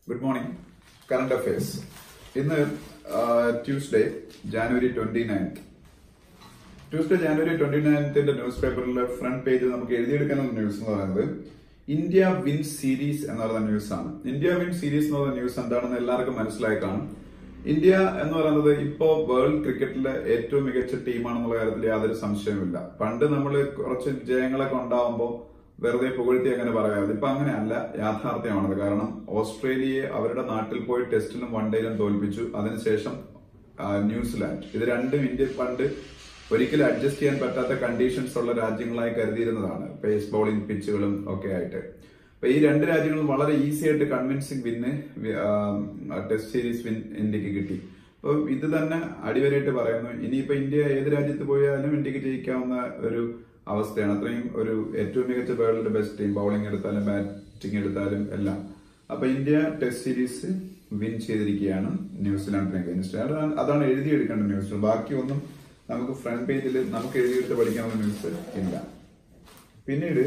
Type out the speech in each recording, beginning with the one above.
Good morning. Current affairs. In Tuesday, January 29th. Tuesday, January 29th in the newspaper front page നമുക്ക് എഴുതിയെടുക്കാനുള്ള news എന്ന് പറയുന്നത് India win series എന്നുള്ള news ആണ്. India win series എന്നുള്ള news എന്താണെന്ന് എല്ലാവർക്കും മനസ്സിലായി കാണും. ഇന്ത്യ എന്ന് പറയുന്നത് ഇപ്പോ വേൾഡ് ക്രിക്കറ്റിലെ ഏറ്റവും മികച്ച ടീമാണെന്നുള്ള കാര്യത്തിൽ യാതൊരു സംശയവുമില്ല. പണ്ട് നമ്മൾ കുറച്ച് ജയങ്ങളൊക്കെ ഉണ്ടാവുമ്പോൾ വെറുതെ പുകഴ്ത്തി അങ്ങനെ പറയാറ്. ഇപ്പൊ അങ്ങനെയല്ല, യാഥാർത്ഥ്യമാണത്. കാരണം ഓസ്ട്രേലിയയെ അവരുടെ നാട്ടിൽ പോയി ടെസ്റ്റിലും വൺഡേയിലും തോൽപ്പിച്ചു. അതിനുശേഷം ന്യൂസിലാൻഡ്, ഇത് രണ്ടും ഇന്ത്യ പണ്ട് ഒരിക്കലും അഡ്ജസ്റ്റ് ചെയ്യാൻ പറ്റാത്ത കണ്ടീഷൻസ് ഉള്ള രാജ്യങ്ങളായി കരുതിയിരുന്നതാണ്, പേസ് ബോളിംഗ് പിച്ചുകളും ഒക്കെ ആയിട്ട്. അപ്പൊ ഈ രണ്ട് രാജ്യങ്ങളും വളരെ ഈസി ആയിട്ട് കൺവിൻസിംഗ് വിന്ന് ടെസ്റ്റ് സീരീസ് വിൻ ഇന്ത്യക്ക് കിട്ടി. അപ്പൊ ഇത് തന്നെ അടിവരായിട്ട് പറയുന്നു. ഇനിയിപ്പോ ഇന്ത്യ ഏത് രാജ്യത്ത് പോയാലും ഇന്ത്യക്ക് ജയിക്കാവുന്ന ഒരു അവസ്ഥയാണ്. അത്രയും ഒരു ഏറ്റവും മികച്ച വേൾഡിന്റെ ബെസ്റ്റ് ടീം, ബൗളിംഗ് എടുത്താലും ബാറ്റിംഗ് എടുത്താലും എല്ലാം. അപ്പൊ ഇന്ത്യ ടെസ്റ്റ് സീരീസ് വിൻ ചെയ്തിരിക്കുകയാണ് ന്യൂസിലാൻഡിനെ അഗൈൻസ്റ്റ്. അതാണ് എഴുതിയെടുക്കേണ്ട ന്യൂസ്. ബാക്കിയൊന്നും നമുക്ക് ഫ്രണ്ട് പേജിൽ നമുക്ക് എഴുതിയെടുത്ത് പഠിക്കാനുള്ള ന്യൂസ് ഇല്ല. പിന്നീട്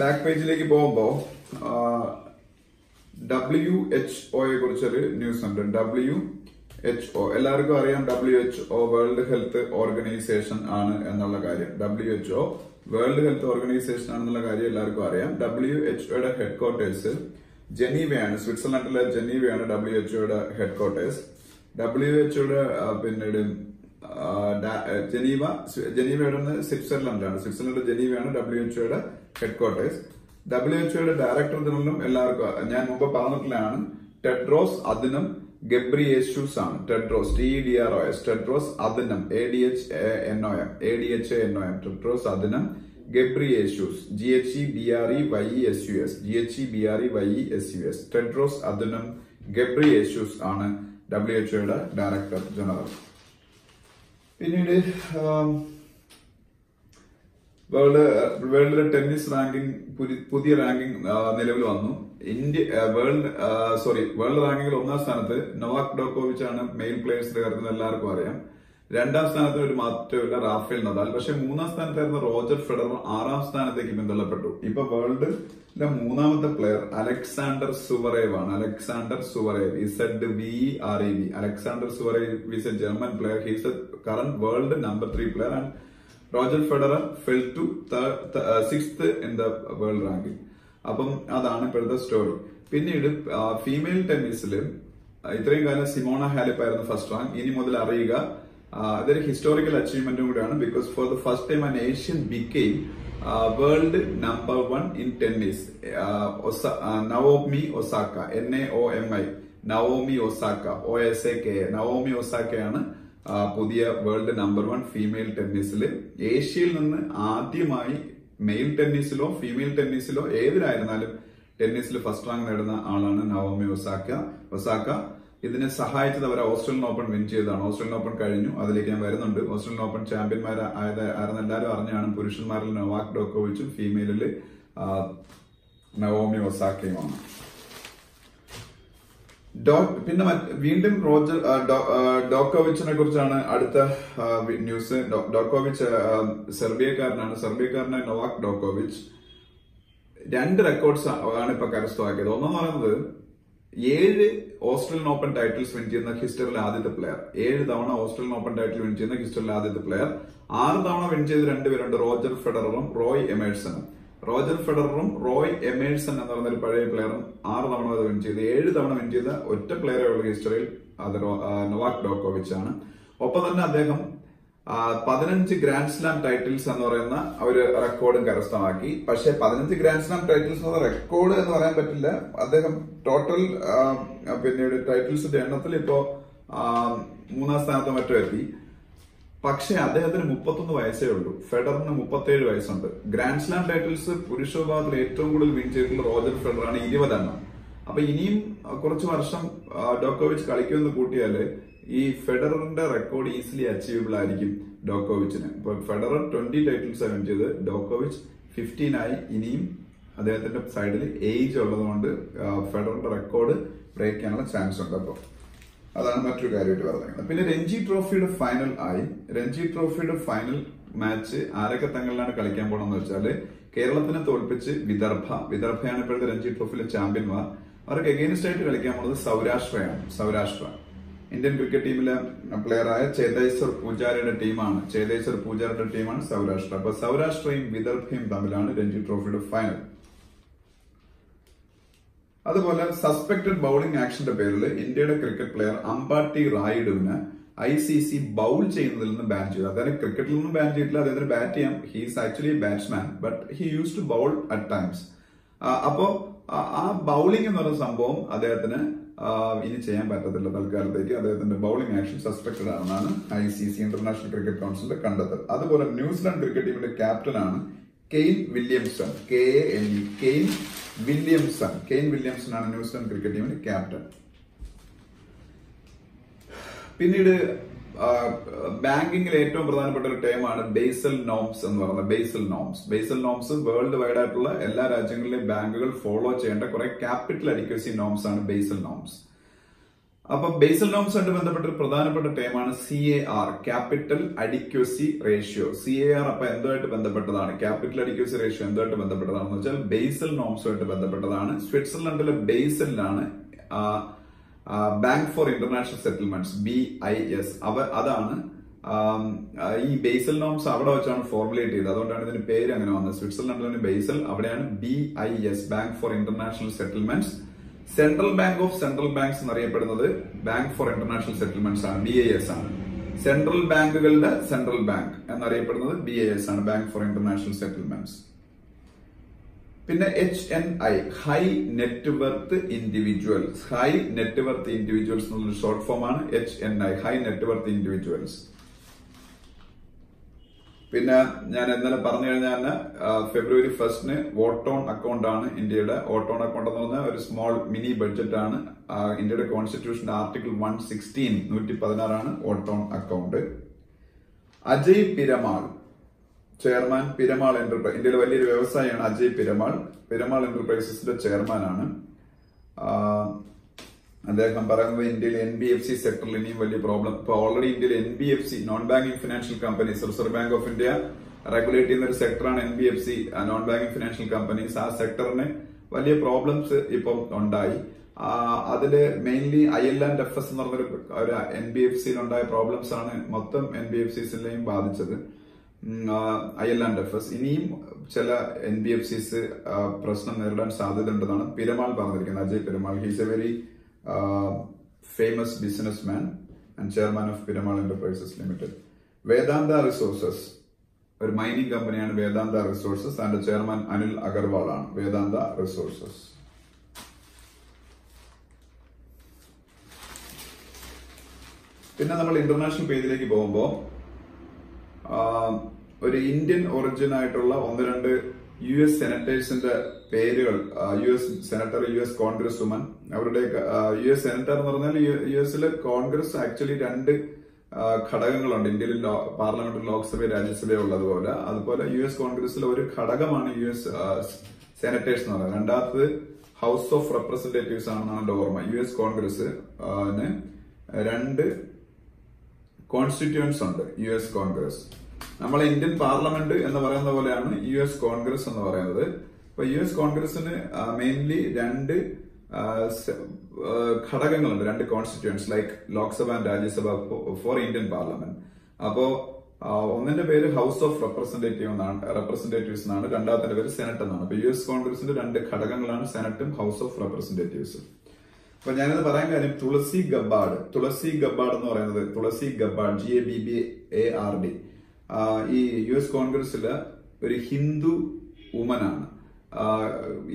ബാക്ക് പേജിലേക്ക് പോകുമ്പോ WHO കുറിച്ചൊരു ന്യൂസ് ഉണ്ട്. WHO എല്ലാവർക്കും അറിയാം. WHO വേൾഡ് ഹെൽത്ത് ഓർഗനൈസേഷൻ ആണ് എന്നുള്ള കാര്യം. WHO വേൾഡ് ഹെൽത്ത് ഓർഗനൈസേഷൻ ആണെന്നുള്ള കാര്യം എല്ലാവർക്കും അറിയാം. WHOയുടെ ഹെഡ്ക്വാർട്ടേഴ്സ് ജനീവയാണ്, സ്വിറ്റ്സർലൻഡിലെ ജനീവയാണ് WHOയുടെ ഹെഡ്ക്വാർട്ടേഴ്സ്. WHOയുടെ പിന്നീട് ജനീവയുടെ സ്വിറ്റ്സർലൻഡിലാണ്. സ്വിറ്റ്സർലൻഡ് ജനീവയാണ് WHOയുടെ ഹെഡ്ക്വാർട്ടേഴ്സ്. WHOയുടെ ഡയറക്ടർ ജനറലും എല്ലാവർക്കും ഞാൻ മുമ്പ് പറഞ്ഞിട്ടുള്ളതാണ്, ടെഡ്രോസ് അദനം ഗബ്രിയേഷൂസ് ആണ്. Tedros TEDROS, Tedros Adhanom ADHANOM, Tedros Adhanom Ghebreyesus, GHEBREYESUS, Tedros Adhanom Ghebreyesus ആണ് WHOയുടെ ഡയറക്ടർ ജനറൽ. പിന്നീട് വേൾഡിലെ ടെന്നീസ് റാങ്കിംഗ് പുതിയ റാങ്കിംഗ് നിലവിൽ വന്നു. വേൾഡ് റാങ്കിങ്ങിൽ 1ാം സ്ഥാനത്ത് നൊവാക് ഡോക്കോവിച്ച് ആണ് മെയിൽ പ്ലേയേഴ്സിന്റെ കാര്യത്തിൽ എല്ലാവർക്കും അറിയാം. 2ാം സ്ഥാനത്ത് ഒരു മാറ്റമില്ല, റാഫേൽ നദാൽ. പക്ഷെ 3ാം സ്ഥാനത്തായിരുന്ന റോജർ ഫെഡറർ 6ാം സ്ഥാനത്തേക്ക് പിന്തള്ളപ്പെട്ടു. ഇപ്പൊ വേൾഡിലെ 3ാമത്തെ പ്ലെയർ അലക്സാണ്ടർ സുവറേവ് ആണ്. Alexander Zverev, ZVEREV. Alexander Zverev is a German player. He is a current world number 3 player and Roger Federer fell to 6th in the world ranking. അപ്പം അതാണ് ഇപ്പോഴത്തെ story. പിന്നീട് female ടെന്നീസിൽ ഇത്രയും കാലം Simona ഹാലിപ്പ് ആയിരുന്നു first rank. ഇനി മുതൽ അറിയുക, അതൊരു ഹിസ്റ്റോറിക്കൽ അച്ചീവ്മെന്റും കൂടിയാണ്. Because for the first time an Asian became world number 1 in tennis. Naomi Osaka, NAOMI, Naomi Osaka, OSAKA, Naomi ഒസാക്കയാണ് പുതിയ വേൾഡ് നമ്പർ 1 ഫീമെയിൽ ടെന്നീസിൽ. ഏഷ്യയിൽ നിന്ന് ആദ്യമായി മെയിൽ ടെന്നീസിലോ ഫീമെയിൽ ടെന്നീസിലോ ഏതിലായിരുന്നാലും ടെന്നീസിൽ ഫസ്റ്റ് റാങ്ക് നേടുന്ന ആളാണ് നവോമി ഒസാക്ക. ഇതിനെ സഹായിച്ചത് അവർ ഓസ്ട്രേലിയൻ ഓപ്പൺ വിൻ ചെയ്തതാണ്. ഓസ്ട്രേലിയൻ ഓപ്പൺ കഴിഞ്ഞു, അതിലേക്ക് ഞാൻ വരുന്നുണ്ട്. ഓസ്ട്രേലിയൻ ഓപ്പൺ ചാമ്പ്യന്മാരായിരുന്ന എല്ലാവരും അറിഞ്ഞാണ്. പുരുഷന്മാരിൽ നൊവാക് ഡോക്കോവിച്ചും ഫീമെയിലിൽ നവോമി ഒസാക്കയുമാണ്. പിന്നെ വീണ്ടും ഡോക്കോവിച്ചിനെ കുറിച്ചാണ് അടുത്ത ന്യൂസ്. ഡോക്കോവിച്ച് സെർബിയക്കാരനായ നൊവാക് ഡോക്കോവിച്ച് 2 റെക്കോർഡ്സ് ആണ് ഇപ്പൊ കരസ്ഥമാക്കിയത്. ഒന്നെന്ന് പറയുന്നത് 7 ഓസ്ട്രേലിയൻ ഓപ്പൺ ടൈറ്റിൽസ് വിൻ ചെയ്യുന്ന ഹിസ്റ്ററിയിലെ ആദ്യത്തെ പ്ലെയർ. 7 തവണ ഓസ്ട്രേലിയൻ ഓപ്പൺ ടൈറ്റിൽ വിൻ ചെയ്യുന്ന ഹിസ്റ്ററിയിലെ ആദ്യത്തെ പ്ലെയർ. 6 തവണ വിൻ ചെയ്ത 2 പേരുണ്ട്, റോജർ ഫെഡററും റോയ് എമേഴ്സണും. റോജർ ഫെഡററും റോയ് എമേഴ്സൺ എന്ന് പറയുന്ന ഒരു പഴയ പ്ലെയറും 6 തവണ അത് വിൻ ചെയ്ത്. 7 തവണ വിൻ ചെയ്ത ഒറ്റ പ്ലെയറെ ഉള്ള ഹിസ്റ്ററിയിൽ അത് നൊവാക് ഡോക്കോവിച്ച് ആണ്. ഒപ്പം തന്നെ അദ്ദേഹം 15 ഗ്രാൻഡ് സ്ലാം ടൈറ്റിൽസ് എന്ന് പറയുന്ന ഒരു റെക്കോർഡും കരസ്ഥമാക്കി. പക്ഷെ 15 ഗ്രാൻഡ് സ്ലാം ടൈറ്റിൽസ് എന്ന റെക്കോർഡ് എന്ന് പറയാൻ പറ്റില്ല. അദ്ദേഹം ടോട്ടൽ പിന്നീട് ടൈറ്റിൽസിന്റെ എണ്ണത്തിൽ ഇപ്പോ 3ാം സ്ഥാനത്ത് മറ്റോ എത്തി. പക്ഷെ അദ്ദേഹത്തിന് 31 വയസ്സേ ഉള്ളൂ. ഫെഡറിന് 37 വയസ്സുണ്ട്. ഗ്രാൻഡ് സ്ലാം ടൈറ്റിൽസ് പുരുഷ വിഭാഗത്തിൽ ഏറ്റവും കൂടുതൽ വിൻ ചെയ്തിട്ടുള്ള റോജർ ഫെഡറാണ്, 20 എണ്ണം. അപ്പൊ ഇനിയും കുറച്ച് വർഷം ഡോക്കോവിച്ച് കളിക്കുമെന്ന് കൂട്ടിയാല് ഈ ഫെഡററിന്റെ റെക്കോർഡ് ഈസിലി അച്ചീവബിൾ ആയിരിക്കും ഡോക്കോവിച്ചിന്. ഇപ്പൊ ഫെഡറർ 20 ടൈറ്റിൽസ് വിൻ ചെയ്ത്, ഡോക്കോവിച്ച് 15 ആയി. ഇനിയും അദ്ദേഹത്തിന്റെ സൈഡിൽ ഏജ് ഉള്ളതുകൊണ്ട് ഫെഡററിന്റെ റെക്കോർഡ് ബ്രേക്ക് ചെയ്യാനുള്ള ചാൻസ് ഉണ്ട്. അപ്പൊ അതാണ് മറ്റൊരു കാര്യമായിട്ട് പറഞ്ഞത്. പിന്നെ രഞ്ജി ട്രോഫിയുടെ ഫൈനൽ ആയി. രഞ്ജി ട്രോഫിയുടെ ഫൈനൽ മാച്ച് ആരൊക്കെ തങ്ങളിലാണ് കളിക്കാൻ പോകണമെന്ന് വെച്ചാല് കേരളത്തിനെ തോൽപ്പിച്ച് വിദർഭയാണ് ഇപ്പോഴത്തെ രഞ്ജി ട്രോഫിയിലെ ചാമ്പ്യന്മാർ. അവർക്ക് എഗെയിൻസ്റ്റ് ആയിട്ട് കളിക്കാൻ പോകുന്നത് സൗരാഷ്ട്ര. ഇന്ത്യൻ ക്രിക്കറ്റ് ടീമിലെ പ്ലെയറായ ചേതേശ്വർ പൂജാരയുടെ ടീമാണ് സൗരാഷ്ട്ര. അപ്പൊ സൗരാഷ്ട്രയും വിദർഭയും തമ്മിലാണ് രഞ്ജി ട്രോഫിയുടെ ഫൈനൽ. അതുപോലെ സസ്പെക്ടഡ് ബൌളിംഗ് ആക്ഷന്റെ പേരിൽ ഇന്ത്യയുടെ ക്രിക്കറ്റ് പ്ലെയർ അമ്പാട്ടി റായിഡുവിന് ICC ബൌൾ ചെയ്യുന്നതിൽ നിന്ന് ബാൻ ചെയ്തു. അതായത് ക്രിക്കറ്റിൽ നിന്നും ബാൻ ചെയ്തിട്ടില്ല, അദ്ദേഹത്തിന് ബാറ്റ് ചെയ്യാം. He is actually batsman, but he use to bowl at times. അപ്പോ ആ ബൌളിംഗ് എന്ന് പറയുന്ന സംഭവം അദ്ദേഹത്തിന് ഇനി ചെയ്യാൻ പറ്റത്തില്ല. തൽക്കാലത്തേക്ക് അദ്ദേഹത്തിന്റെ ബൌളിംഗ് ആക്ഷൻ സസ്പെക്ടഡ് ആണെന്നാണ് ICC ഇന്റർനാഷണൽ ക്രിക്കറ്റ് കൌൺസിലിന്റെ കണ്ടെത്തൽ. അതുപോലെ ന്യൂസിലാൻഡ് ക്രിക്കറ്റ് ടീമിന്റെ ക്യാപ്റ്റനാണ് Kane Williamson. KANE Kane Williamson ആണ് ന്യൂസിലാൻഡ് ക്രിക്കറ്റ് ടീമിന്റെ ക്യാപ്റ്റൻ. പിന്നീട് ബാങ്കിങ്ങിൽ ഏറ്റവും പ്രധാനപ്പെട്ട ഒരു ടേമാണ് ബേസൽ നോംസ് എന്ന് പറയുന്നത്. ബേസൽ നോംസ് വേൾഡ് വൈഡ് ആയിട്ടുള്ള എല്ലാ രാജ്യങ്ങളിലെയും ബാങ്കുകൾ ഫോളോ ചെയ്യേണ്ട കുറെ ക്യാപിറ്റൽ അഡിക്വസി നോംസ് ആണ് ബേസൽ നോംസ്. അപ്പൊ ബേസൽ നോംസ് ആയിട്ട് ബന്ധപ്പെട്ട ഒരു പ്രധാനപ്പെട്ട ടേമാണ് CAR, capital adequacy ratio. CAR അപ്പൊ എന്തുമായിട്ട് ബന്ധപ്പെട്ടതാണ്? ക്യാപിറ്റൽ അഡിക്വസി റേഷ്യോ എന്തുമായിട്ട് ബന്ധപ്പെട്ടതാണെന്ന് വെച്ചാൽ ബേസൽ നോംസുമായിട്ട് ബന്ധപ്പെട്ടതാണ്. സ്വിറ്റ്സർലൻഡിലെ ബേസലിലാണ് bank for international settlements BIS. അതാണ് ഈ ബേസൽ നോംസ് അവിടെ വെച്ചാണ് ഫോർമുലേറ്റ് ചെയ്തത്. അതുകൊണ്ടാണ് ഇതിന് പേര് അങ്ങനെ വന്നത്. സ്വിറ്റ്സർലൻഡിലാണ് ബേസൽ, അവിടെയാണ് BIS, bank for international settlements. Central bank of central banks എന്നറിയപ്പെടുന്നത് ബാങ്ക് ഫോർ ഇന്റർനാഷണൽ സെറ്റിൽമെന്റ്സ് ആണ്, BIS ആണ്. സെൻട്രൽ ബാങ്കുകളുടെ സെൻട്രൽ ബാങ്ക് എന്നറിയപ്പെടുന്നത് BIS ആണ്, ബാങ്ക് ഫോർ ഇന്റർനാഷണൽ സെറ്റിൽമെന്റ്സ്. പിന്നെ HNI, ഹൈ നെറ്റ്വർത്ത് ഇൻഡിവിജ്വൽസ്. എന്നുള്ളൊരു ഷോർട്ട് ഫോം ആണ് HNI, ഹൈ നെറ്റ്വർത്ത് ഇൻഡിവിജ്വൽസ്. പിന്നെ ഞാൻ ഇന്നലെ പറഞ്ഞു കഴിഞ്ഞാൽ ഫെബ്രുവരി 1 വോട്ട് ഓൺ അക്കൗണ്ട് ആണ് ഇന്ത്യയുടെ. വോട്ട് ഓൺ അക്കൗണ്ട് എന്ന് പറഞ്ഞാൽ ഒരു സ്മോൾ മിനി ബഡ്ജറ്റ് ആണ്. ഇന്ത്യയുടെ കോൺസ്റ്റിറ്റ്യൂഷന്റെ ആർട്ടിക്കിൾ 116 ആണ് vote on account. Ajay Piramal, chairman Piramal enterprise. ഇന്ത്യയിലെ വലിയൊരു വ്യവസായിയാണ് അജയ് പിരമാൾ എന്റർപ്രൈസസിന്റെ ചെയർമാനാണ്. അദ്ദേഹം പറയുന്നത് ഇന്ത്യയിൽ NBFC സെക്ടറിൽ ഇനിയും വലിയ പ്രോബ്ലം. ഇപ്പൊ ഓൾറെഡി ഇന്ത്യയിൽ NBFC, non banking financial companies, reserve bank of India regulate ചെയ്യുന്ന ഒരു സെക്ടറാണ് NBFC, non banking financial companies. ആ സെക്ടറിന് വലിയ പ്രോബ്ലംസ് ഇപ്പം ഉണ്ടായി. അതില് മെയിൻലി IL&FS എന്ന് പറഞ്ഞൊരു NBFCയിൽ ഉണ്ടായ പ്രോബ്ലംസ് ആണ് മൊത്തം NBFCസിലെയും ബാധിച്ചത്. IL&FS ഇനിയും ചില NBFCs പ്രശ്നം നേരിടാൻ സാധ്യതയുണ്ടെന്നാണ് പിരമാൾ പറഞ്ഞിരിക്കുന്നത്. Ajay Piramal, he's a very famous businessman and chairman of Piramal Enterprises Limited. Vedanta resources ഒരു മൈനിങ് കമ്പനിയാണ് വേദാന്ത റിസോഴ്സസ്. അതിന്റെ ചെയർമാൻ അനിൽ അഗർവാൾ ആണ് വേദാന്ത റിസോഴ്സസ്. പിന്നെ നമ്മൾ ഇന്റർനാഷണൽ പേജിലേക്ക് പോകുമ്പോൾ ഒരു ഇന്ത്യൻ ഒറിജിൻ ആയിട്ടുള്ള 1-2 US സെനറ്റേഴ്സിന്റെ പേരുകൾ, US senator, US Congress woman, അവരുടെ US സെനറ്റർ എന്ന് പറഞ്ഞാൽ യുഎസിലെ കോൺഗ്രസ് ആക്ച്വലി 2 ഘടകങ്ങളുണ്ട്. ഇന്ത്യയിൽ പാർലമെന്റ്, ലോക്സഭ, രാജ്യസഭ ഉള്ളതുപോലെ. അതുപോലെ US കോൺഗ്രസിലെ ഒരു ഘടകമാണ് US സെനറ്റേഴ്സ് എന്ന് പറയുന്നത്. രണ്ടാമത് ഹൗസ് ഓഫ് റെപ്രസെന്റേറ്റീവ്സ് ആണെന്നാണ് എന്റെ ഓർമ്മ. US കോൺഗ്രസ് 2 കോൺസ്റ്റിറ്റ്യൂവൻസ് ഉണ്ട്. US കോൺഗ്രസ്, നമ്മളെ ഇന്ത്യൻ പാർലമെന്റ് എന്ന് പറയുന്ന പോലെയാണ് US കോൺഗ്രസ് എന്ന് പറയുന്നത്. അപ്പൊ US കോൺഗ്രസിന് മെയിൻലി 2 ഘടകങ്ങളുണ്ട്, 2 constituents like Lok Sabha and Rajya Sabha for Indian parliament. അപ്പോ ഒന്നിന്റെ പേര് ഹൗസ് ഓഫ് റെപ്രസെന്റേറ്റീവ്സ് എന്നാണ്, രണ്ടാമത്തെ പേര് സെനറ്റ് എന്നാണ്. അപ്പൊ US കോൺഗ്രസിന്റെ 2 ഘടകങ്ങളാണ് സെനറ്റും ഹൗസ് ഓഫ് റെപ്രസെന്റേറ്റീവ്സും. അപ്പൊ ഞാനിത് പറയാൻ കാര്യം തുളസി ഗബ്ബാർഡ് എന്ന് പറയുന്നത്, തുളസി ഗബ്ബാർഡ് GABBARD ഈ US കോൺഗ്രസില് ഒരു ഹിന്ദു വുമനാണ്,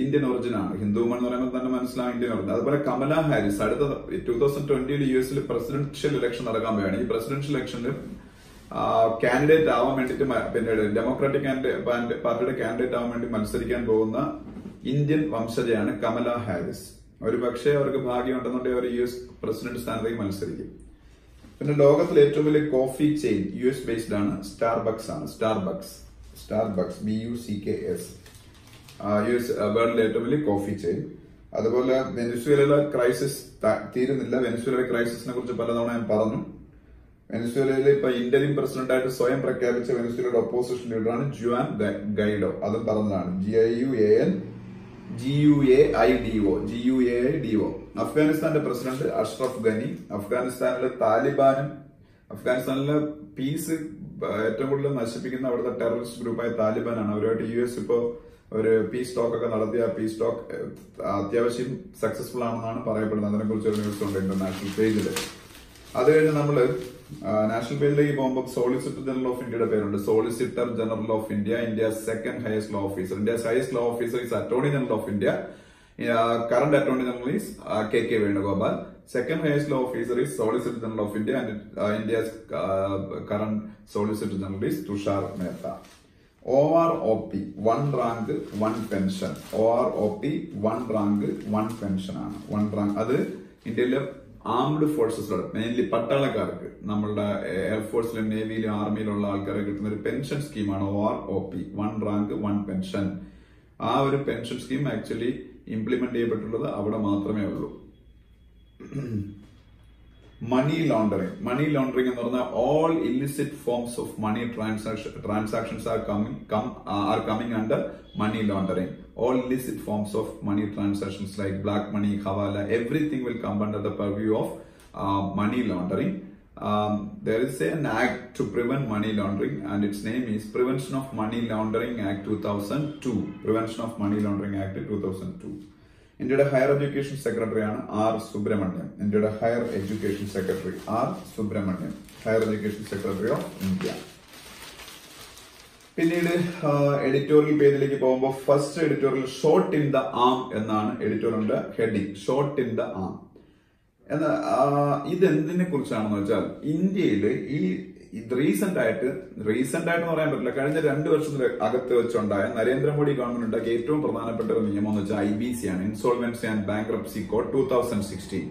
ഇന്ത്യൻ ഒറിജിൻ ആണ്. ഹിന്ദു വുമൻ എന്ന് പറയുമ്പോൾ തന്നെ മനസ്സിലാവും ഇന്ത്യൻ ഒറിജിൻ. അതുപോലെ കമല ഹാരിസ് അടുത്ത 2020 US പ്രസിഡൻഷ്യൽ ഇലക്ഷൻ നടക്കാൻ പോവുകയാണ്. ഈ പ്രസിഡൻഷ്യൽ ഇലക്ഷനിൽ കാൻഡിഡേറ്റ് ആവാൻ വേണ്ടിയിട്ട്, പിന്നീട് ഡെമോക്രാറ്റിക് പാർട്ടിയുടെ കാൻഡിഡേറ്റ് ആവാൻ വേണ്ടി മത്സരിക്കാൻ പോകുന്ന ഇന്ത്യൻ വംശജയാണ് കമല ഹാരിസ്. ഒരു പക്ഷേ അവർക്ക് ഭാഗ്യമുണ്ടെന്നുണ്ടെങ്കിൽ അവർ US പ്രസിഡന്റ് സ്ഥാനത്തേക്ക് മത്സരിക്കും. പിന്നെ ലോകത്തിലെ ഏറ്റവും വലിയ കോഫി ചെയിൻ US ബേസ്ഡ് ആണ്, സ്റ്റാർബക്സ് ആണ്. സ്റ്റാർബക്സ് BUCKS US വേൾഡിലെ ഏറ്റവും വലിയ കോഫി ചെയിൻ. അതുപോലെ വെനസ്വേലയിലെ ക്രൈസിസ് തീരുന്നില്ല. വെനസ്വേലയിലെ ക്രൈസിസിനെ കുറിച്ച് പലതവണ ഞാൻ പറഞ്ഞു. വെനസ്വേലയിലെ ഇപ്പൊ ഇന്ത്യൻ പ്രസിഡന്റ് ആയിട്ട് സ്വയം പ്രഖ്യാപിച്ച വെനസ്വേലയുടെ ഒപ്പോസിഷൻ ലീഡറാണ് ജുവാൻ ഗൈഡോ. അതും പറഞ്ഞതാണ് GUAIDO. അഫ്ഗാനിസ്ഥാന്റെ പ്രസിഡന്റ് അഷ്റഫ് ഗനി. അഫ്ഗാനിസ്ഥാനിലെ പീസ് ഏറ്റവും കൂടുതൽ നശിപ്പിക്കുന്ന അവിടുത്തെ ടെററിസ്റ്റ് ഗ്രൂപ്പായ താലിബാനാണ്. അവരുമായിട്ട് US ഇപ്പോ ഒരു പീസ് ടോക്ക് ഒക്കെ നടത്തിയ പീസ് ടോക്ക് അത്യാവശ്യം സക്സസ്ഫുൾ ആണെന്നാണ് പറയപ്പെടുന്നത്. അതിനെ കുറിച്ച് ഒരു ന്യൂസ് ഉണ്ട് ഇന്റർനാഷണൽ പേജിൽ. അത് കഴിഞ്ഞ് നമ്മള് നാഷണൽ പേജിലേക്ക് പോകുമ്പോൾ സോളിസിറ്റർ ജനറൽ ഓഫ് ഇന്ത്യയുടെ പേരുണ്ട്. Solicitor general of India, India's second highest law officer. India's highest law officer is attorney general of India. Current Attorney General is KK Venugopal. Second highest law officer is Solicitor General of India, and India's current Solicitor General is Tushar Mehta. OROP, 1 rank 1 pension. OROP 1 rank 1 pension ആണ്. 1 rank അത് ഇന്ത്യയിലെ armed ഫോഴ്സസിലുള്ള mainly പട്ടാളക്കാർക്ക്, നമ്മളുടെ എയർഫോഴ്സിലും നേവിയിലും ആർമിയിലുള്ള ആൾക്കാർക്ക് കിട്ടുന്ന ഒരു pension സ്കീമാണ് OROP, 1 rank 1 pension. ആ ഒരു പെൻഷൻ സ്കീം ആക്ച്വലി ഇംപ്ലിമെന്റ് ചെയ്യപ്പെട്ടുള്ളത് അവിടെ മാത്രമേ ഉള്ളൂ. മണി ലോണ്ടറിംഗ് എന്ന് പറഞ്ഞാൽ all illicit forms of money transactions are coming under money laundering. All illicit forms of money transactions like black money, hawala, everything will come under the purview of money laundering. There is an act to prevent money laundering, and its name is Prevention of Money Laundering Act 2002. Prevention of Money Laundering Act 2002. ഇന്ത്യയുടെ higher education secretary ആണ് R. Subrahmanyam. ഇന്ത്യയുടെ higher education secretary R. Subrahmanyam, higher education secretary of India. പിന്നീട് editorial പേജിലേക്ക് പോകുമ്പോൾ first editorial shot in the arm എന്നാണ് എഡിറ്റോറിയലിന്റെ heading. Shot in the arm എന്ന ഇതെന്തിനെ കുറിച്ചാണെന്ന് വെച്ചാൽ ഇന്ത്യയിൽ ഈ റീസെന്റ് ആയിട്ട് പറയാൻ പറ്റില്ല, കഴിഞ്ഞ 2 വർഷത്തിന് അകത്ത് വെച്ചുണ്ടായ നരേന്ദ്രമോദി ഗവൺമെന്റ് ഉണ്ടാക്കിയ ഏറ്റവും പ്രധാനപ്പെട്ട ഒരു നിയമം എന്ന് വെച്ചാൽ IBC ആണ്, ഇൻസോൾവൻസി ആൻഡ് ബാങ്ക്രപ്സി കോഡ് 2016.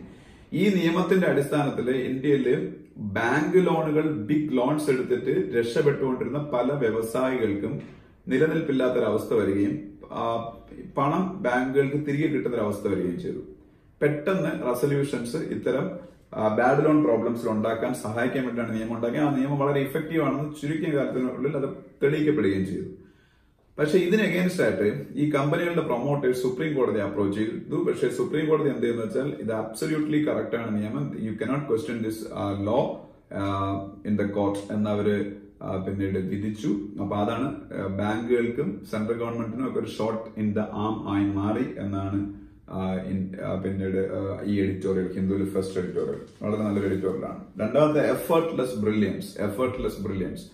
ഈ നിയമത്തിന്റെ അടിസ്ഥാനത്തിൽ ഇന്ത്യയില് ബാങ്ക് ലോണുകൾ, ബിഗ് ലോൺസ് എടുത്തിട്ട് രക്ഷപ്പെട്ടുകൊണ്ടിരുന്ന പല വ്യവസായികൾക്കും നിലനിൽപ്പില്ലാത്തൊരവസ്ഥ വരികയും പണം ബാങ്കുകൾക്ക് തിരികെ കിട്ടുന്നൊരവസ്ഥ വരികയും ചെയ്തു. പെട്ടെന്ന് റെസൊല്യൂഷൻസ് ഇത്തരം ബാഡ് ലോൺ പ്രോബ്ലംസിൽ ഉണ്ടാക്കാൻ സഹായിക്കാൻ വേണ്ടിയാണ് നിയമം ഉണ്ടാക്കിയത്. ആ നിയമം വളരെ ഇഫക്റ്റീവ് ആണെന്ന് ചുരുക്കിയ കാലത്തിനുള്ളിൽ അത് തെളിയിക്കപ്പെടുകയും ചെയ്തു. പക്ഷെ ഇതിന് അഗേൻസ്റ്റ് ആയിട്ട് ഈ കമ്പനികളുടെ പ്രൊമോട്ടേഴ്സ് സുപ്രീം കോടതി അപ്രോച്ച് ചെയ്തു. പക്ഷെ സുപ്രീം കോടതി എന്ത് ചെയ്യുന്ന വെച്ചാൽ ഇത് അബ്സല്യൂട്ട്ലി കറക്റ്റ് ആണ് നിയമം, you cannot question this law in the court എന്നവര് പിന്നീട് വിധിച്ചു. അപ്പൊ അതാണ് ബാങ്കുകൾക്കും സെൻട്രൽ ഗവൺമെന്റിനും ഒക്കെ ഒരു ഷോട്ട് ഇൻ ദ ആം ആയി മാറി എന്നാണ് പിന്നീട് ഈ എഡിറ്റോറിയൽ, ഹിന്ദുവിൽ ഫസ്റ്റ് എഡിറ്റോറിയൽ വളരെ നല്ലൊരു എഡിറ്റോറിയലാണ്. രണ്ടാമത്തെ എഫേർട്ട്ലെസ് ബ്രില്യൻസ്.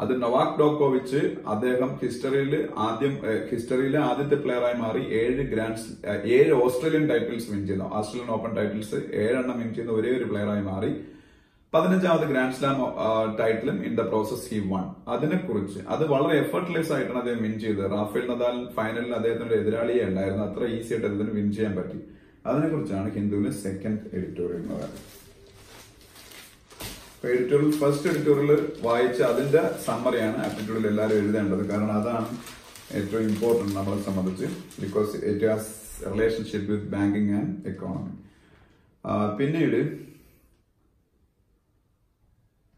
അത് നൊവാക് ജോക്കോവിച്ച്, അദ്ദേഹം ഹിസ്റ്ററിയിലെ ആദ്യത്തെ പ്ലെയറായി മാറി 7 ഓസ്ട്രേലിയൻ ടൈറ്റിൽസ് വിൻ ചെയ്യുന്നു. ഓസ്ട്രേലിയൻ ഓപ്പൺ ടൈറ്റിൽസ് 7 വിൻ ചെയ്യുന്ന ഒരേ ഒരു പ്ലെയറായി മാറി. 15ാമത് ഗ്രാൻഡ് സ്ലാം ടൈറ്റിലും in the process he won. അതിനെക്കുറിച്ച് അത് വളരെ എഫർട്ട്ലെസ് ആയിട്ടാണ് അദ്ദേഹം വിൻ ചെയ്തത്. റാഫേൽ നദാൽ ഫൈനലിൽ അദ്ദേഹത്തിന്റെ എതിരാളിയെ ഉണ്ടായിരുന്നു, അത്ര ഈസി ആയിട്ട് അദ്ദേഹത്തിന് വിൻ ചെയ്യാൻ പറ്റി. അതിനെക്കുറിച്ചാണ് ഹിന്ദുവിലെ സെക്കൻഡ് എഡിറ്റോറിയൽ എന്ന് പറയുന്നത്. എഡിറ്റോറിയൽ ഫസ്റ്റ് എഡിറ്റോറിയൽ വായിച്ച് അതിന്റെ സമ്മറിയാണ് ആപ്റ്റിറ്റ്യൂഡിൽ എല്ലാവരും എഴുതേണ്ടത്. കാരണം അതാണ് ഏറ്റവും ഇമ്പോർട്ടന്റ് നമ്മളെ സംബന്ധിച്ച്, because it has relationship with banking and economy.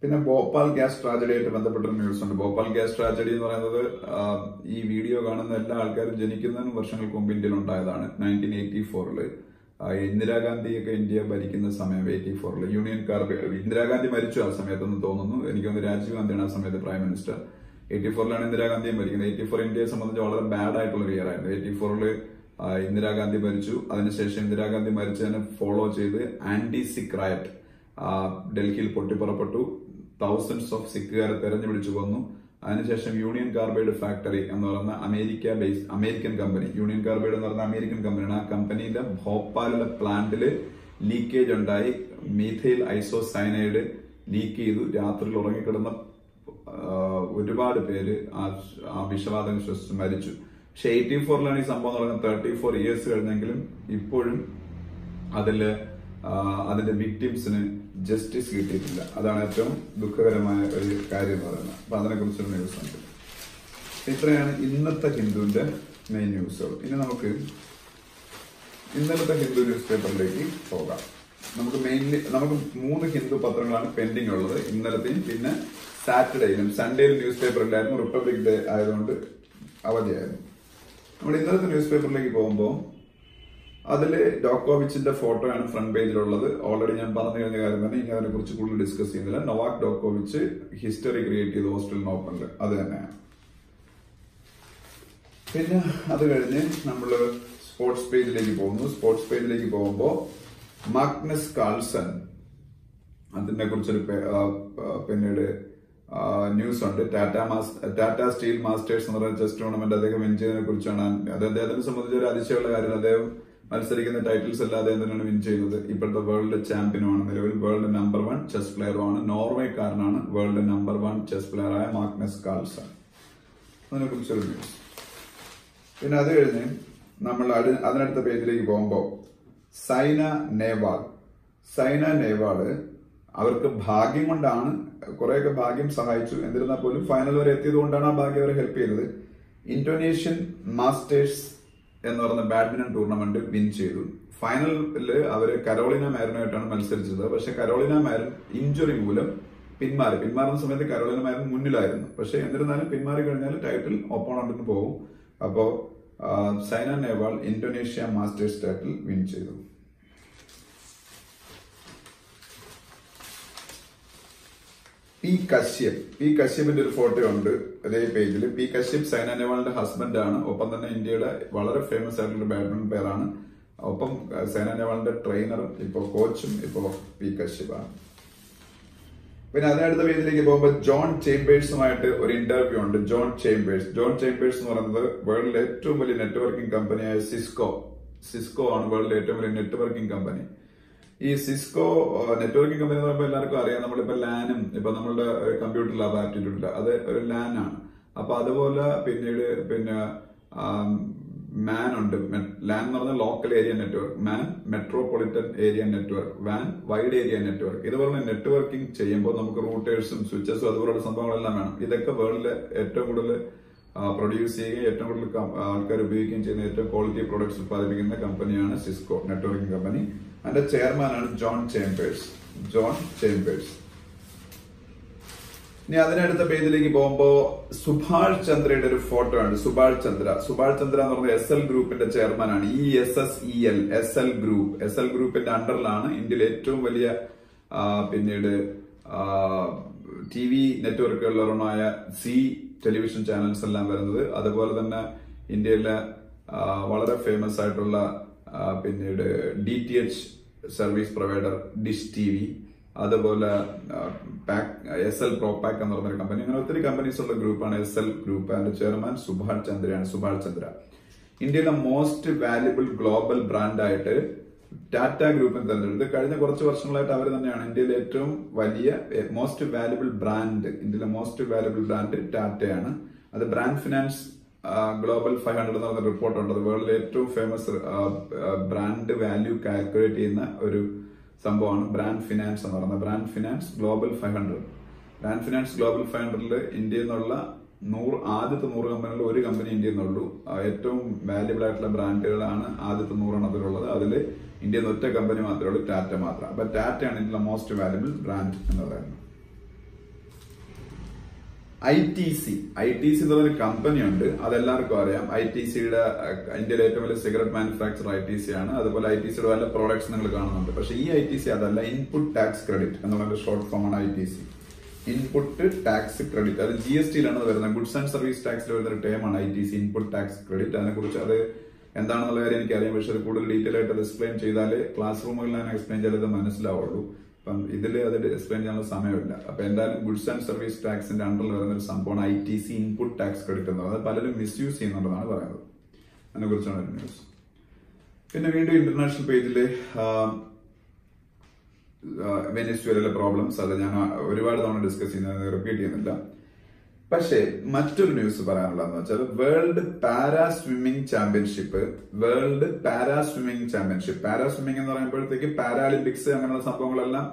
പിന്നെ ഭോപ്പാൽ ഗ്യാസ് ട്രാജഡി ആയിട്ട് ബന്ധപ്പെട്ട ന്യൂസ് ഉണ്ട്. ഭോപ്പാൽ ഗ്യാസ് ട്രാജഡി എന്ന് പറയുന്നത് ഈ വീഡിയോ കാണുന്ന എല്ലാ ആൾക്കാരും ജനിക്കുന്നതിനും വർഷങ്ങൾക്ക് മുമ്പ് ഇന്ത്യയിൽ ഉണ്ടായതാണ്. 1984 ഇന്ദിരാഗാന്ധിയൊക്കെ ഇന്ത്യ ഭരിക്കുന്ന സമയം 84 യൂണിയൻ കാർബൈഡ്, ഇന്ദിരാഗാന്ധി മരിച്ചു ആ സമയത്തെന്ന് തോന്നുന്നു. എനിക്കൊന്ന് രാജീവ് ഗാന്ധിയാണ് ആ സമയത്ത് പ്രൈം മിനിസ്റ്റർ. 84 ഇന്ദിരാഗാന്ധിയെ ഭരിക്കുന്നത്. 84 ഇന്ത്യയെ സംബന്ധിച്ച് വളരെ ബാഡ് ആയിട്ടുള്ള ഒരു ഇയർ ആയിരുന്നു. 84 ഇന്ദിരാഗാന്ധി മരിച്ചു. അതിനുശേഷം ഇന്ദിരാഗാന്ധി മരിച്ചതിനെ ഫോളോ ചെയ്ത് ആന്റി സിഖ് റയറ്റ് ഡൽഹിയിൽ പൊട്ടിപ്പുറപ്പെട്ടു. തൗസൻഡ്സ് ഓഫ് സിഖുകാരെ തെരഞ്ഞുപിടിച്ചു കൊന്നു. അതിനുശേഷം യൂണിയൻ കാർബൈഡ് ഫാക്ടറി എന്ന് പറയുന്ന അമേരിക്കൻ കമ്പനി, യൂണിയൻ കാർബൈഡ് എന്ന് പറയുന്ന അമേരിക്കൻ കമ്പനിയാണ്. ആ കമ്പനിയിലെ ഭോപ്പാലിലെ പ്ലാന്റില് ലീക്കേജ് ഉണ്ടായി. മീഥൈൽ ഐസോസൈനൈഡ് ലീക്ക് ചെയ്തു. രാത്രിയിൽ ഉറങ്ങിക്കിടന്ന ഒരുപാട് പേര് ആ വിഷവാതകം ശ്വസിച്ച് മരിച്ചു. പക്ഷെ 84 ഈ സംഭവം നടക്കുന്നത്. 34 ഇയേഴ്സ് കഴിഞ്ഞെങ്കിലും ഇപ്പോഴും അതിന്റെ വിക്ടിംസിന് ജസ്റ്റിസ് കിട്ടിയിട്ടില്ല. അതാണ് ഏറ്റവും ദുഃഖകരമായ ഒരു കാര്യം എന്ന് പറയുന്നത്. അപ്പൊ അതിനെക്കുറിച്ചൊരു ന്യൂസ് ഉണ്ട്. ഇത്രയാണ് ഇന്നത്തെ ഹിന്ദുവിന്റെ മെയിൻ ന്യൂസുകൾ. ഇനി നമുക്ക് ഇന്നലത്തെ ഹിന്ദു ന്യൂസ് പേപ്പറിലേക്ക് പോകാം. നമുക്ക് 3 ഹിന്ദു പത്രങ്ങളാണ് പെൻഡിങ് ഉള്ളത്. ഇന്നലത്തെയും പിന്നെ സാറ്റർഡേയിലും. സൺഡേയിൽ ന്യൂസ് പേപ്പർ ഇല്ലായിരുന്നു, റിപ്പബ്ലിക് ഡേ ആയതുകൊണ്ട് അവധിയായിരുന്നു. നമ്മൾ ഇന്നലത്തെ ന്യൂസ് പേപ്പറിലേക്ക് പോകുമ്പോൾ അതില് ഡോക്കോവിച്ചിന്റെ ഫോട്ടോയാണ് ഫ്രണ്ട് പേജിലുള്ളത്. ഓൾറെഡി ഞാൻ പറഞ്ഞു കഴിഞ്ഞ കാര്യം തന്നെ, ഇനി അതിനെ കുറിച്ച് കൂടുതൽ ഡിസ്കസ് ചെയ്യുന്നില്ല. നൊവാക് ഡോക്കോവിച്ച് ഹിസ്റ്ററി ക്രിയേറ്റ് ചെയ്ത് ഓസ്ട്രേലിയൻ ഓപ്പണിൽ, അത് തന്നെയാണ്. പിന്നെ അത് കഴിഞ്ഞ് നമ്മൾ സ്പോർട്സ് പേജിലേക്ക് പോകുന്നു. സ്പോർട്സ് പേജിലേക്ക് പോകുമ്പോൾ മാഗ്നസ് കാൾസൺ, അതിനെ കുറിച്ചൊരു പിന്നീട് ന്യൂസ് ഉണ്ട്. ടാറ്റ സ്റ്റീൽ മാസ്റ്റേഴ്സ് എന്ന് പറയുന്ന ചെസ് ടൂർണമെന്റ് അദ്ദേഹം വിൻ ചെയ്തതിനെ കുറിച്ചാണ്. അത് അദ്ദേഹത്തിനെ സംബന്ധിച്ച് ഒരു അതിശയമുള്ള കാര്യം. അദ്ദേഹം മത്സരിക്കുന്ന ടൈറ്റിൽസ് എല്ലാം അദ്ദേഹം തന്നെയാണ് വിൻ ചെയ്യുന്നത്. ഇപ്പോഴത്തെ വേൾഡ് ചാമ്പ്യനുമാണ്, നിലവിൽ വേൾഡ് നമ്പർ 1 ചെസ് പ്ലെയറുമാണ്. നോർവേക്കാരനാണ് വേൾഡ് നമ്പർ 1 ചെസ് പ്ലെയറായ മാഗ്നസ് കാൾസൺ. അതിനെ കുറിച്ചൊരു ന്യൂസ്. പിന്നെ അത് കഴിഞ്ഞ് നമ്മൾ അതിനടുത്ത പേജിലേക്ക് പോകുമ്പോൾ സൈന നെഹ്വാൾ അവർക്ക് ഭാഗ്യം കൊണ്ടാണ്, കുറെയൊക്കെ ഭാഗ്യം സഹായിച്ചു. എന്നിരുന്നാൽ പോലും ഫൈനൽ വരെ എത്തിയത് കൊണ്ടാണ് ആ ഭാഗ്യം അവരെ ഹെൽപ്പ് ചെയ്തത്. ഇന്തോനേഷ്യൻ മാസ്റ്റേഴ്സ് എന്ന് പറയുന്ന ബാഡ്മിന്റൺ ടൂർണമെന്റ് വിൻ ചെയ്തു. ഫൈനലിൽ അവര് കരോളിന മാരിനുമായിട്ടാണ് മത്സരിച്ചത്. പക്ഷെ കരോളിന മാരിൻ ഇഞ്ചുറി മൂലം പിന്മാറുന്ന സമയത്ത് കരോളിന മാരിൻ മുന്നിലായിരുന്നു. പക്ഷെ എന്നിരുന്നാലും പിന്മാറി കഴിഞ്ഞാൽ ടൈറ്റിൽ ഒപ്പോണന്റിന് പോകും. അപ്പോ Saina Nehwal Indonesia masters title win ചെയ്തു. പി കശ്യപിന്റെ ഒരു ഫോട്ടോ ഉണ്ട് അതേ പേജിൽ. പി കശ്യപ് സൈന നെഹ്വാളിന്റെ ഹസ്ബൻഡ് ആണ്. ഒപ്പം തന്നെ ഇന്ത്യയുടെ വളരെ ഫേമസ് ആയിട്ടുള്ള ബാഡ്മിന്റൺ പ്ലെയർ ആണ്. ഒപ്പം സൈന നെഹ്വാളിന്റെ ട്രെയിനറും ഇപ്പോ കോച്ചും ഇപ്പോ പി കശ്യപാണ്. പിന്നെ അതിനടുത്ത പേജിലേക്ക് പോകുമ്പോൾ ജോൺ ചേംബേഴ്സുമായിട്ട് ഒരു ഇന്റർവ്യൂ ഉണ്ട്. ജോൺ ചേംബേഴ്സ് എന്ന് പറയുന്നത് വേൾഡിലെ ഏറ്റവും വലിയ നെറ്റ്വർക്കിംഗ് കമ്പനിയായ സിസ്കോ ആണ് വേൾഡിലെ ഏറ്റവും വലിയ നെറ്റ്വർക്കിംഗ് കമ്പനി. ഈ സിസ്കോ നെറ്റ്വർക്കിംഗ് കമ്പനി എന്ന് പറയുമ്പോൾ എല്ലാവർക്കും അറിയാം. നമ്മളിപ്പോ ലാനും ഇപ്പൊ നമ്മളുടെ കമ്പ്യൂട്ടർ ലാബ് ആപ്റ്റിറ്റ്യൂഡില്ല, അത് ഒരു ലാൻ ആണ്. അപ്പൊ അതുപോലെ പിന്നീട് മാൻ ഉണ്ട്. ലാൻ എന്ന് പറഞ്ഞാൽ ലോക്കൽ ഏരിയ നെറ്റ്വർക്ക്, മാൻ metropolitan area network, van wide area network. ഇതുപോലെ നെറ്റ്വർക്കിംഗ് ചെയ്യുമ്പോൾ നമുക്ക് റൂട്ടേഴ്സും സ്വിച്ചസും അതുപോലുള്ള സംഭവങ്ങളെല്ലാം വേണം. ഇതൊക്കെ വേൾഡിലെ ഏറ്റവും കൂടുതൽ പ്രൊഡ്യൂസ് ചെയ്യുകയും ഏറ്റവും കൂടുതൽ ആൾക്കാർ ഉപയോഗിക്കുകയും ചെയ്യുന്ന ഏറ്റവും ക്വാളിറ്റി പ്രോഡക്ട്സ് ഉത്പാദിപ്പിക്കുന്ന കമ്പനിയാണ് സിസ്കോ നെറ്റ്വർക്കിംഗ് കമ്പനി. അതിന്റെ ചെയർമാനാണ് ജോൺ ചേംബേഴ്സ്. ഇനി അതിനടുത്ത പേജിലേക്ക് പോകുമ്പോ സുഭാഷ് ചന്ദ്രയുടെ ഒരു ഫോട്ടോ ഉണ്ട്. സുഭാഷ് ചന്ദ്ര എന്ന് പറഞ്ഞ SL ഗ്രൂപ്പിന്റെ ചെയർമാനാണ്. SL ഗ്രൂപ്പിന്റെ അണ്ടറിലാണ് ഇന്ത്യയിലെ ഏറ്റവും വലിയ പിന്നീട് TV നെറ്റ്വർക്കുകളിലൊന്നായ സി ടെലിവിഷൻ ചാനൽസ് എല്ലാം വരുന്നത്. അതുപോലെ തന്നെ ഇന്ത്യയിലെ വളരെ ഫേമസ് ആയിട്ടുള്ള പിന്നീട് DTH service provider dish TV, അതുപോലെ SL പ്രോപാക്ക് എന്ന് പറഞ്ഞൊരു കമ്പനി. അങ്ങനെ ഒത്തിരി കമ്പനീസ് ഉള്ള ഗ്രൂപ്പാണ് SL ഗ്രൂപ്പ്. അതിന്റെ ചെയർമാൻ സുഭാഷ് ചന്ദ്ര. ഇന്ത്യയിലെ മോസ്റ്റ് വാല്യുബിൾ ഗ്ലോബൽ ബ്രാൻഡായിട്ട് ടാറ്റ ഗ്രൂപ്പിന് തെരഞ്ഞെടുത്ത്. കഴിഞ്ഞ കുറച്ച് വർഷങ്ങളായിട്ട് അവർ തന്നെയാണ് ഇന്ത്യയിലെ ഏറ്റവും വലിയ മോസ്റ്റ് വാല്യുബിൾ ബ്രാൻഡ് ടാറ്റയാണ്. അത് ബ്രാൻഡ് ഫിനാൻസ് ഗ്ലോബൽ 500 എന്ന് പറഞ്ഞ റിപ്പോർട്ട് ഉണ്ട്. അത് വേൾഡിലെ ഏറ്റവും ഫേമസ് ബ്രാൻഡ് വാല്യൂ കാൽക്കുലേറ്റ് ചെയ്യുന്ന ഒരു സംഭവമാണ് ബ്രാൻഡ് ഫിനാൻസ് എന്ന് പറയുന്നത്. Brand finance global 500. Brand finance global 500ൽ ഇന്ത്യയിൽ നിന്നുള്ള ആദ്യത്തെ 100 കമ്പനികളിൽ ഒരു കമ്പനി ഇന്ത്യയിൽ നിന്നുള്ളൂ. ഏറ്റവും വാല്യുബിൾ ആയിട്ടുള്ള ബ്രാൻഡുകളാണ് ആദ്യത്തെ 100 എണ്ണത്തിലുള്ളത്. അതിൽ ഇന്ത്യയിൽ നിന്ന് ഒറ്റ കമ്പനി മാത്രമേ ഉള്ളൂ, ടാറ്റ മാത്രം. അപ്പൊ ടാറ്റയാണ് ഇന്ത്യയിലെ മോസ്റ്റ് വാല്യുബിൾ ബ്രാൻഡ് എന്ന് പറയുന്നത്. ITC എന്ന് പറഞ്ഞ കമ്പനി ഉണ്ട്, അതെല്ലാവർക്കും അറിയാം. ITCയുടെ ഇന്ത്യയിലെ ഏറ്റവും വലിയ സിഗരറ്റ് മാനുഫാക്ചർ ITC ആണ്. അതുപോലെ ITCയുടെ പല പ്രോഡക്ട്സ് നിങ്ങൾ കാണുന്നുണ്ട്. പക്ഷെ ഈ ITC അതല്ല, ഇൻപുട്ട് ടാക്സ് ക്രെഡിറ്റ് എന്നുള്ള ഷോർട്ട് ഫോം ആണ് ITC. ഇൻപുട്ട് ടാക്സ് ക്രെഡിറ്റ്, അത് GSTയിലാണ് വരുന്നത്. ഗുഡ്സ് ആൻഡ് സർവീസ് ടാക്സിൽ വരുന്ന ഒരു ടേമാണ് ITC, ഇൻപുട്ട് ടാക്സ് ക്രെഡിറ്റ്. അതിനെക്കുറിച്ച് അത് എന്താണെന്നുള്ള കാര്യം എനിക്കറിയാം. പക്ഷെ അത് കൂടുതൽ ഡീറ്റെയിൽ ആയിട്ട് അത് എക്സ്പ്ലെയിൻ ചെയ്താലേ ക്ലാസ് റൂമുകളിൽ ഞാൻ എക്സ്പ്ലെയിൻ ചെയ്താൽ ഇത് മനസ്സിലാവുള്ളൂ. അപ്പം ഇതിൽ അത് എക്സ്പ്ലെയിൻ ചെയ്യാനുള്ള സമയമില്ല. അപ്പൊ എന്തായാലും ഗുഡ്സ് ആൻഡ് സർവീസ് ടാക്സിന്റെ അണ്ടറിൽ വരുന്ന ഒരു സംഭവമാണ് ITC, ഇൻപുട്ട് ടാക്സ് ക്രെഡിറ്റ് എന്ന് പറയുന്നത്. പലരും മിസ്യൂസ് ചെയ്യുന്നുണ്ടെന്നാണ് പറയുന്നത്. അതിനെക്കുറിച്ചാണ് ഒരു ന്യൂസ്. പിന്നെ വീണ്ടും ഇന്റർനാഷണൽ പേജില് വെനസ്വേലയിലെ പ്രോബ്ലംസ്, അത് ഞാൻ ഒരുപാട് തവണ ഡിസ്കസ് ചെയ്യുന്നത്, റിപ്പീറ്റ് ചെയ്യുന്നില്ല. പക്ഷേ മറ്റൊരു ന്യൂസ് പറയാനുള്ളതെന്ന് വെച്ചാൽ world para swimming championship para swimming എന്ന് പറയുമ്പോഴത്തേക്ക് പാരാലിമ്പിക്സ് അങ്ങനെയുള്ള സംഭവങ്ങളെല്ലാം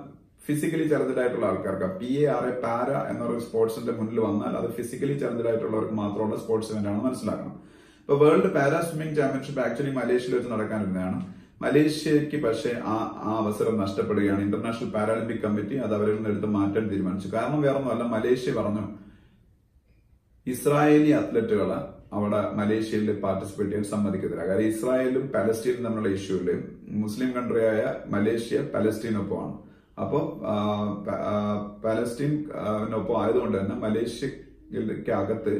ഫിസിക്കലി ചലഞ്ചഡ് ആയിട്ടുള്ള ആൾക്കാർക്ക്. PARA പാരാ എന്ന ഒരു സ്പോർട്സിന്റെ മുന്നിൽ വന്നാൽ അത് ഫിസിക്കലി ചലഞ്ചഡ് ആയിട്ടുള്ളവർക്ക് മാത്രമുള്ള സ്പോർട്സ് ഇവന്റ് ആണ് മനസ്സിലാക്കണം. ഇപ്പൊ world para swimming championship actually മലേഷ്യയിൽ വെച്ച് നടക്കാനിരുന്നതാണ്. മലേഷ്യക്ക് പക്ഷേ ആ അവസരം നഷ്ടപ്പെടുകയാണ്. ഇന്റർനാഷണൽ പാരാലിമ്പിക് കമ്മിറ്റി അത് അവരിൽ നിന്ന് എടുത്ത് മാറ്റാൻ തീരുമാനിച്ചു. കാരണം വേറൊന്നുമല്ല, മലേഷ്യ പറഞ്ഞു ഇസ്രായേലി അത്ലറ്റുകളെ അവിടെ മലേഷ്യയിൽ പാർട്ടിസിപ്പേറ്റ് ചെയ്യാൻ സമ്മതിക്കത്തില്ല. കാരണം ഇസ്രായേലും പലസ്തീനും തമ്മിലുള്ള ഇഷ്യൂല് മുസ്ലിം കൺട്രിയായ മലേഷ്യ പലസ്തീനൊപ്പമാണ്. അപ്പോൾ പലസ്തീനൊപ്പം ആയതുകൊണ്ട് തന്നെ മലേഷ്യക്കകത്ത്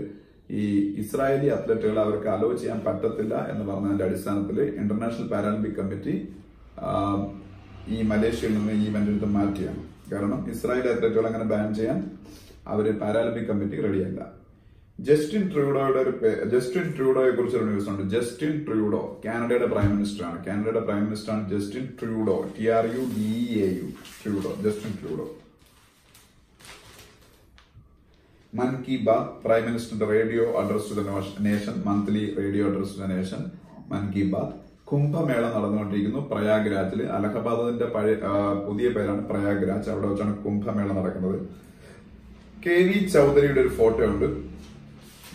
ഈ ഇസ്രായേലി അത്ലറ്റുകൾ അവർക്ക് അലോ ചെയ്യാൻ പറ്റത്തില്ല എന്ന് പറഞ്ഞതിന്റെ അടിസ്ഥാനത്തിൽ ഇന്റർനാഷണൽ പാരാലിമ്പിക് കമ്മിറ്റി ഈ മലേഷ്യയിൽ നിന്ന് ഈ ഇവന്റ് എടുത്ത് മാറ്റിയാണ്. കാരണം ഇസ്രായേലി അത്ലറ്റുകൾ അങ്ങനെ ബാൻ ചെയ്യാൻ അവര് പാരാലിമ്പിക് കമ്മിറ്റി റെഡിയല്ല. ജസ്റ്റിൻ ട്രൂഡോയെ കുറിച്ചൊരു ന്യൂസ് ഉണ്ട്. ജസ്റ്റിൻ ട്രൂഡോ കാനഡയുടെ പ്രൈം മിനിസ്റ്ററാണ്. Justin Trudeau, TRUDEAU, Trudeau, Justin Trudeau. Mann Ki Baat, prime മിനിസ്റ്ററിന്റെ radio address to the nation, monthly radio address to the nation, Mann Ki Baat. Kumbh Mela നടന്നുകൊണ്ടിരിക്കുന്നു പ്രയാഗ്രാജില്. അലഹബാദിന്റെ പുതിയ പേരാണ് പ്രയാഗ്രാജ്. അവിടെ വെച്ചാണ് കുംഭമേള നടക്കുന്നത്. KV ചൗധരിയുടെ ഒരു ഫോട്ടോ ഉണ്ട്.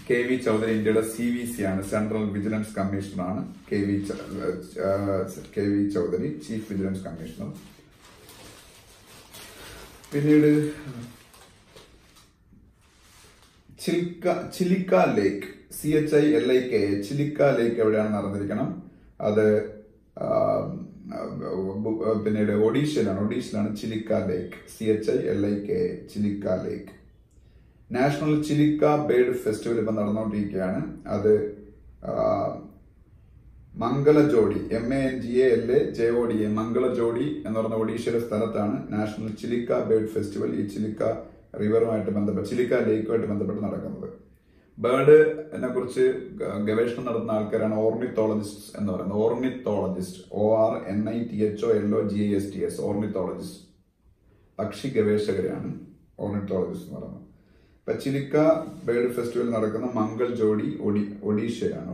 KV ചൗധരി ഇന്ത്യയുടെ CVC ആണ്, സെൻട്രൽ വിജിലൻസ് കമ്മീഷണറാണ്. KV Chaudhary chief vigilance commissioner. പിന്നീട് ചിലിക്ക ലേക്ക്, CHILIK, ചിലിക്ക ലേക്ക് എവിടെയാണ് നടന്നിരിക്കണം? അത് പിന്നീട് ഒഡീഷയിലാണ് ചിലിക്ക ലേക്ക്, CHILIK, ചിലിക്ക ലേക്ക്. നാഷണൽ ചിലിക്ക ബേർഡ് ഫെസ്റ്റിവൽ ഇപ്പൊ നടന്നുകൊണ്ടിരിക്കുകയാണ്. അത് മംഗളജോടി, MANGALAJODI, മംഗളജോടി എന്ന് പറഞ്ഞ ഒഡീഷയിലെ സ്ഥലത്താണ് നാഷണൽ ചിലിക്ക ബേർഡ് ഫെസ്റ്റിവൽ ഈ ചിലിക്ക റിവറുമായിട്ട് ബന്ധപ്പെട്ട്, ചിലിക്ക ലേക്കുമായിട്ട് ബന്ധപ്പെട്ട് നടക്കുന്നത്. ബേർഡിനെ കുറിച്ച് ഗവേഷണം നടത്തുന്ന ആൾക്കാരാണ് ഓർണിത്തോളജിസ്റ്റ് എന്ന് പറയുന്നത്. ഓർണിത്തോളജിസ്റ്റ്, ORNITHOLOGISTS, ഓർണിത്തോളജിസ്റ്റ്, പക്ഷി ഗവേഷകരാണ് ഓർണിത്തോളജിസ്റ്റ് എന്ന് പറയുന്നത്. ഇപ്പൊ ചിലിക്ക ബേർഡ് ഫെസ്റ്റിവൽ നടക്കുന്ന മംഗൾജോടി ഒഡീഷയാണ്.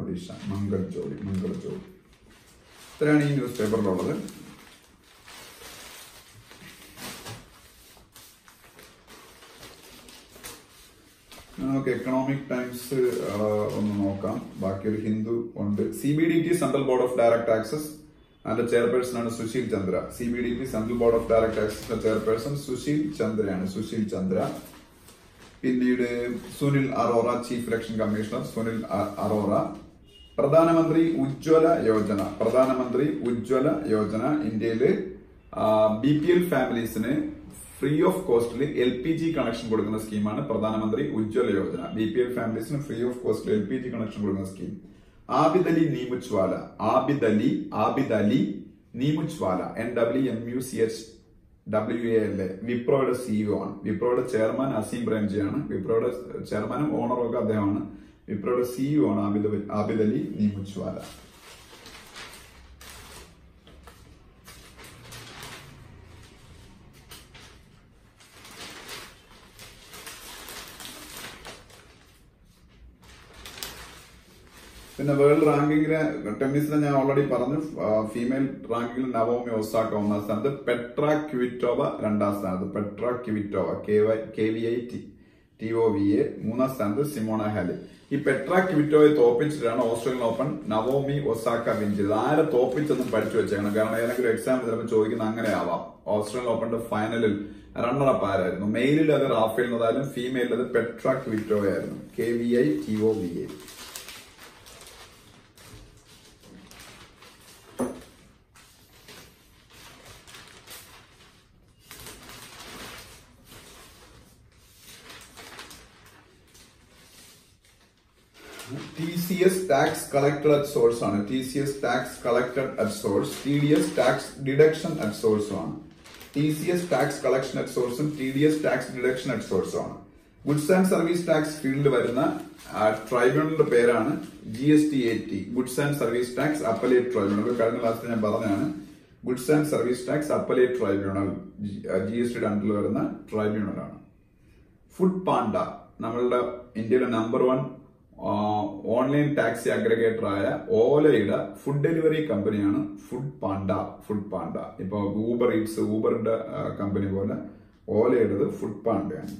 മംഗൾജോടി. ഇത്രയാണ് ഈ ന്യൂസ് പേപ്പറിലുള്ളത്. നമുക്ക് എക്കണോമിക് ടൈംസ് ഒന്ന് നോക്കാം. ബാക്കി ഒരു ഹിന്ദു ഉണ്ട്. CBDT, central board of direct taxes, അതിന്റെ ചെയർപേഴ്സൺ ആണ് Sushil Chandra. CBDT, central board of direct ടാക്സസിന്റെ ചെയർപേഴ്സൺ സുശീൽ ചന്ദ്ര. പിന്നീട് Sunil Arora, chief election commissioner Sunil Arora. Pradhan Mantri Ujjwala Yojana ഇന്ത്യയില് BPL ഫാമിലീസിന് ഫ്രീ ഓഫ് കോസ്റ്റിൽ LPG കണക്ഷൻ കൊടുക്കുന്ന സ്കീമാണ് പ്രധാനമന്ത്രി ഉജ്ജ്വല യോജന. BPL ഫാമിലീസിന് ഫ്രീ ഓഫ് കോസ്റ്റിൽ LPG കണക്ഷൻ കൊടുക്കുന്ന സ്കീം. ആബിദ് അലി നീമുച്ച്വാല, NWMUCHWALA, വിപ്രോയുടെ CEO ആണ്. വിപ്രോയുടെ ചെയർമാൻ അസീം പ്രേംജിയാണ്. വിപ്രോയുടെ ചെയർമാനും ഓണറും ഒക്കെ അദ്ദേഹമാണ്. വിപ്രോയുടെ CEO ആണ് ആബിദ് അലി നീമുച്ച്വാല. പിന്നെ വേൾഡ് റാങ്കിങ്ങിലെ ടെന്നീസിനെ ഞാൻ ഓൾറെഡി പറഞ്ഞു. ഫീമെയിൽ റാങ്കിങ്ങിൽ നവോമി ഒസാക്ക 1ാം സ്ഥാനത്ത്, പെട്ര ക്വിറ്റോവ 2ാം സ്ഥാനത്ത്, KVITOVA 3ാം സ്ഥാനത്ത്, സിമോണ ഹാലിപ്പ്. ഈ പെട്ര ക്വിറ്റോയെ തോപ്പിച്ചിട്ടാണ് Australian open Naomi Osaka win ചെയ്തത്. ആരെ തോപ്പിച്ചെന്നും പഠിച്ചു വെച്ചേക്കണം. കാരണം ഏതെങ്കിലും എക്സാം ചിലപ്പോൾ ചോദിക്കുന്ന അങ്ങനെ ആവാം. ഓസ്ട്രേലിയൻ ഓപ്പണിന്റെ ഫൈനലിൽ റണ്ണറപ്പ് ആരായിരുന്നു? മെയിലിൽ അത് റാഫേൽ നദാലും ഫീമെയിലിൽ അത് Petra ക്വിറ്റോയായിരുന്നു. KVITOVA. TCS tax collected at source ആണ്. TCS tax collected at source. TDS tax deduction at source ആണ്. TCS tax collection at source ഉം TDS tax deduction at source ആണ്. ഗുഡ്സ് ആൻഡ് സർവീസ് ടാക്സ് ഫീൽഡിൽ വരുന്ന ട്രൈബ്യൂണലിന്റെ പേരാണ് GSTAT, goods and service tax appellate tribunal. കഴിഞ്ഞ ക്ലാസ്സിൽ ഞാൻ പറഞ്ഞാണ്. Goods and service tax appellate tribunal GSTയുടെ അണ്ടറിൽ വരുന്ന ട്രൈബ്യൂണലാണ്. ഫുഡ് പാണ്ട നമ്മളുടെ ഇന്ത്യയിലെ നമ്പർ 1 ഓൺലൈൻ ടാക്സി അഗ്രഗേറ്ററായ ഓലയുടെ ഫുഡ് ഡെലിവറി കമ്പനിയാണ് ഫുഡ് പാണ്ട. ഇപ്പൊ ഊബർ ഈറ്റ്സ്, ഊബറിന്റെ കമ്പനി പോലെ ഓലയുടേത് ഫുഡ് പാണ്ടയാണ്.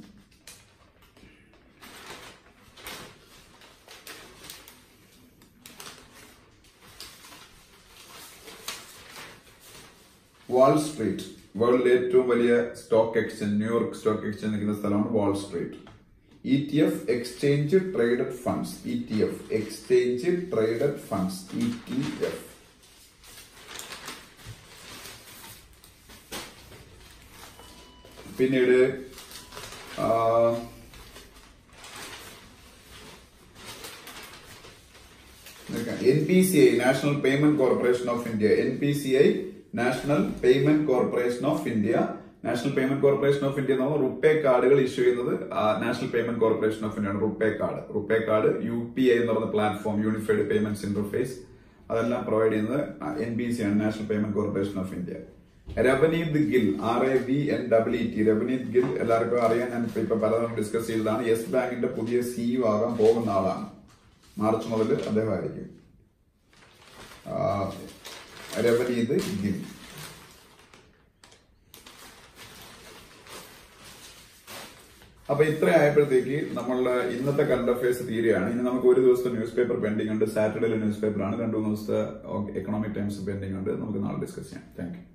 വാൾ സ്ട്രീറ്റ്, വേൾഡിലെ ഏറ്റവും വലിയ stock exchange, New York stock exchange നിൽക്കുന്ന സ്ഥലമാണ് Wall Street. ETF exchange traded funds, ETF exchange traded funds, ETF. പിന്നീട് NPCI, national payment corporation of India. NPCI, national payment corporation of India. National payment corporation of India എന്ന് പറഞ്ഞാൽ റുപ്പേ കാർഡുകൾ issue ചെയ്യുന്നത് national payment corporation of India ആണ്. RuPay card UPI എന്ന് പറയുന്ന platform, unified payments interface, അതെല്ലാം provide ചെയ്യുന്നത് NPCI ആണ്, national payment corporation of India. Ravneet Gill, RAVNEET, Ravneet Gill എല്ലാവർക്കും അറിയാൻ, ഞാൻ ഇപ്പൊ പലതവണ ഡിസ്കസ് ചെയ്തതാണ്. യെസ് ബാങ്കിന്റെ പുതിയ CEO ആകാൻ പോകുന്ന ആളാണ്. മാർച്ച് മുതൽ അദ്ദേഹം ആയിരിക്കും. രവനീത് ഗിൽ. അപ്പൊ ഇത്ര ആയപ്പോഴത്തേക്ക് നമ്മളുടെ ഇന്നത്തെ കറണ്ട് അഫയേഴ്സ് തീരെയാണ്. ഇനി നമുക്ക് ഒരു ദിവസത്തെ ന്യൂസ് പേപ്പർ പെൻഡിംഗ് ഉണ്ട്. സാറ്റർഡേയിലെ ന്യൂസ് പേപ്പറാണ്. 2-3 ദിവസത്തെ എക്കണോമിക് ടൈംസ് പെൻഡിംഗ് ഉണ്ട്. നമുക്ക് നാളെ ഡിസ്കസ് ചെയ്യാം. Thank you.